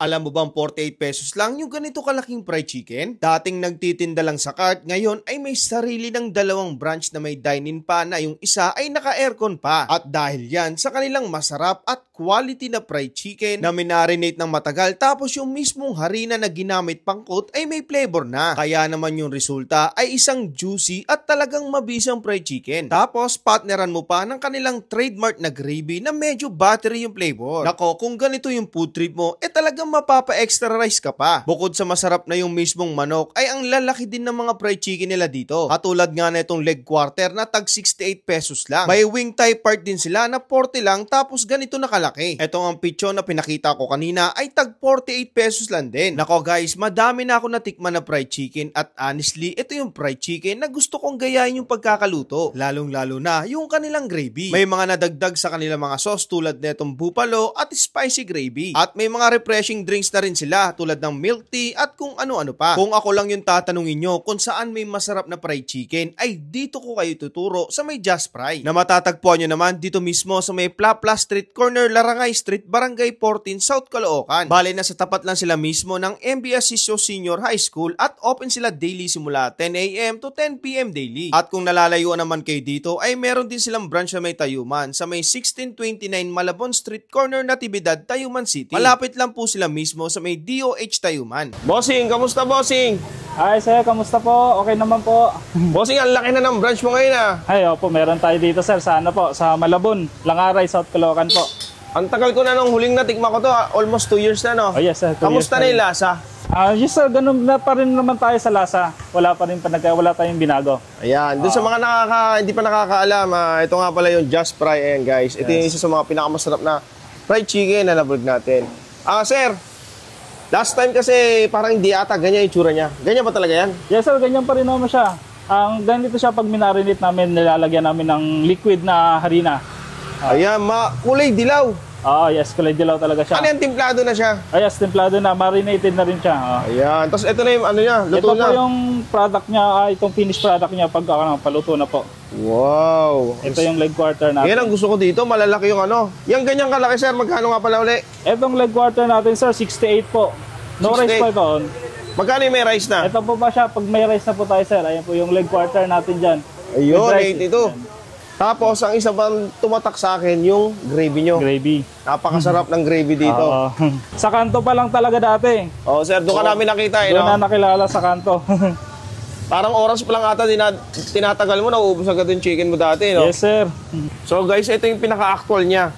Alam mo bang 48 pesos lang yung ganito kalaking fried chicken? Dating nagtitinda lang sa cart, ngayon ay may sarili ng dalawang branch na may dine-in pa na yung isa ay naka-aircon pa. At dahil yan sa kanilang masarap at quality na fried chicken na minarinate ng matagal tapos yung mismong harina na ginamit pang coat ay may flavor na. Kaya naman yung resulta ay isang juicy at talagang mabisang fried chicken. Tapos partneran mo pa ng kanilang trademark na gravy na medyo buttery yung flavor. Nako, kung ganito yung food trip mo, talagang mapapa-extra rice ka pa. Bukod sa masarap na yung mismong manok, ay ang lalaki din ng mga fried chicken nila dito. Katulad nga na itong leg quarter na tag 68 pesos lang. May wing thigh part din sila na 40 lang tapos ganito na kalaki. Etong ang picho na pinakita ko kanina ay tag 48 pesos lang din. Nako guys, madami na ako natikman na fried chicken at honestly, ito yung fried chicken na gusto kong gayahin yung pagkakaluto. Lalong-lalo na yung kanilang gravy. May mga nadagdag sa kanilang mga sauce tulad netong buffalo at spicy gravy. At may mga refreshing drinks na rin sila tulad ng milk tea at kung ano-ano pa. Kung ako lang yung tatanungin nyo kung saan may masarap na fried chicken, ay dito ko kayo tuturo sa may Just Fry na matatagpuan nyo naman dito mismo sa may Plapla Street Corner, Larangay Street, Barangay 14, South Caloocan. Bale na sa tapat lang sila mismo ng MB Asisio Senior High School at open sila daily simula 10 AM to 10 PM daily. At kung nalalayuan naman kayo dito ay meron din silang branch na may Tayuman sa may 1629 Malabon Street Corner, Natividad, Tayuman City. Malapit lang po sila mismo sa may DOH Tayuman. Bossing, kamusta bossing? Ay, sir, kamusta po? Okay naman po. Bossing, ang laki na ng branch mo ngayon ah. Ay, opo, meron tayo dito, sir. Sa ano po? Sa Malabon, Langaray, South Caloocan po. Ang tagal ko na nung huling natikma ko to, almost 2 years na no? Oh, yes, sir. Kamusta na yung lasa? Yes, sir, ganun na pa rin naman tayo sa lasa. Wala pa rin wala tayong binago. Ayan, dun sa mga hindi pa nakakaalam, ito nga pala yung Just Fry. Ayan guys, ito yung isa sa mga pinakamasarap na fried chicken na nablog natin. Sir, last time kasi parang hindi ata ganyan yung tsura niya. Ganyan ba talaga yan? Yes, sir, ganyan pa rin naman siya. Ang ganito siya pag minarinate namin, nilalagyan namin ng liquid na harina. Ayan, kulay dilaw. Yes, kulay dilaw talaga siya. Ano yan, templado na siya? Yes, templado na, marinated na rin siya. Ayan, tapos ito na yung ano niya, luto na. Ito po yung product niya, itong finished product niya pag paluto na po. Wow. Ito yung leg quarter natin. Yan ang gusto ko dito, malalaki yung ano. Yung ganyang kalaki sir, magkano nga pala uli? Itong leg quarter natin sir, 68 po. No 68. Rice po ito. Magkano yung may rice na? Ito po ba siya, pag may rice na po tayo sir, ayan po yung leg quarter natin dyan. Ayun, 82. Tapos, ang isa pang tumatak sa akin, yung gravy nyo. Gravy. Napakasarap ng gravy dito. Sa kanto pa lang talaga dati. Sir, doon ka namin nakita Doon na nakilala sa kanto. Parang oras pa lang ata tinatagal mo, nauubos agad yung chicken mo dati, no? Yes, sir. So guys, ito yung pinaka-actual niya.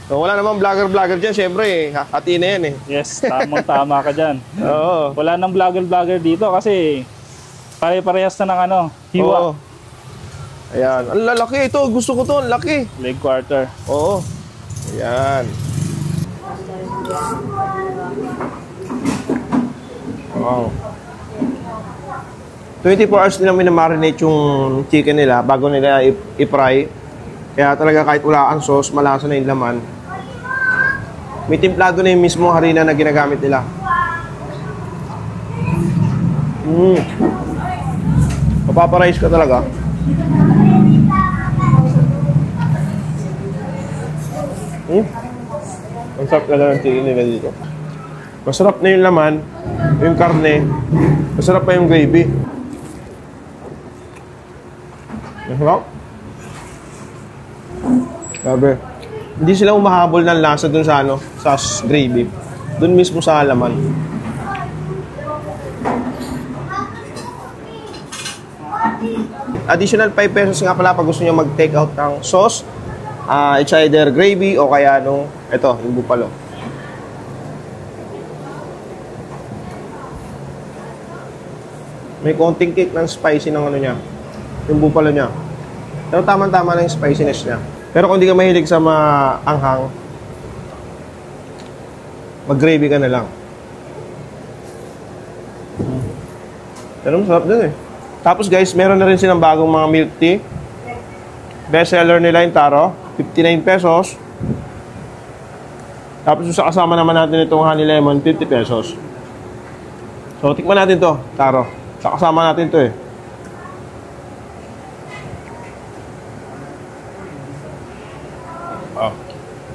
So, wala namang vlogger dyan, syempre, hati na yan eh. Yes, tamang-tama ka dyan. Oo. Wala nang vlogger dito kasi pare-parehas na ng hiwa. Oo. Ayan, ang lalaki ito, gusto ko to, ang laki. Leg quarter. Oo. Ayan. Wow. 24 hours nilang minamarinate yung chicken nila bago nila i-fry. Kaya talaga kahit wala ang sauce, malasa na yung laman. May templado na yung mismo harina na ginagamit nila. Papaparize ka talaga. Ang sarap talaga ng chicken nila dito. Masarap na yung laman, yung karne, masarap pa yung gravy. Masarap. Grabe. Hindi sila umahabol ng lasa dun sa sa gravy. Dun mismo sa laman. Additional 5 pesos nga pala pag gusto nyo mag-take out ng sauce. It's either gravy o kaya ito, yung buffalo. May konting kick ng spicy ng niya, yung buffalo niya. Pero tama-tama lang yung spiciness niya. Pero kung di ka mahilig sa maanghang, mag-gravy ka na lang. Pero masarap din eh. Tapos guys, meron na rin silang bagong mga milk tea. Best seller nila yung Taro, 59 pesos. Tapos sa kasama naman natin itong honey lemon, 50 pesos. So, tikman natin to, Taro. Sa kasama natin to eh.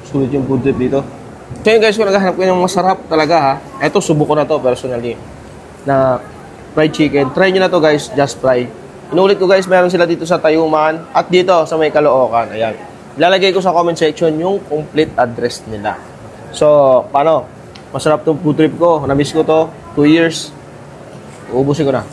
Sulit yung food trip dito. So yun guys, kung naghahanap ko ng masarap talaga ha, eto subok ko na to personally na fried chicken. Try nyo na to guys, Just Fry. Inulit ko guys, meron sila dito sa Tayuman at dito sa may Caloocan. Ayan. Ilalagay ko sa comment section yung complete address nila. So, paano? Masarap tong food trip ko. Na-miss ko to. 2 years. Uubusin ko na.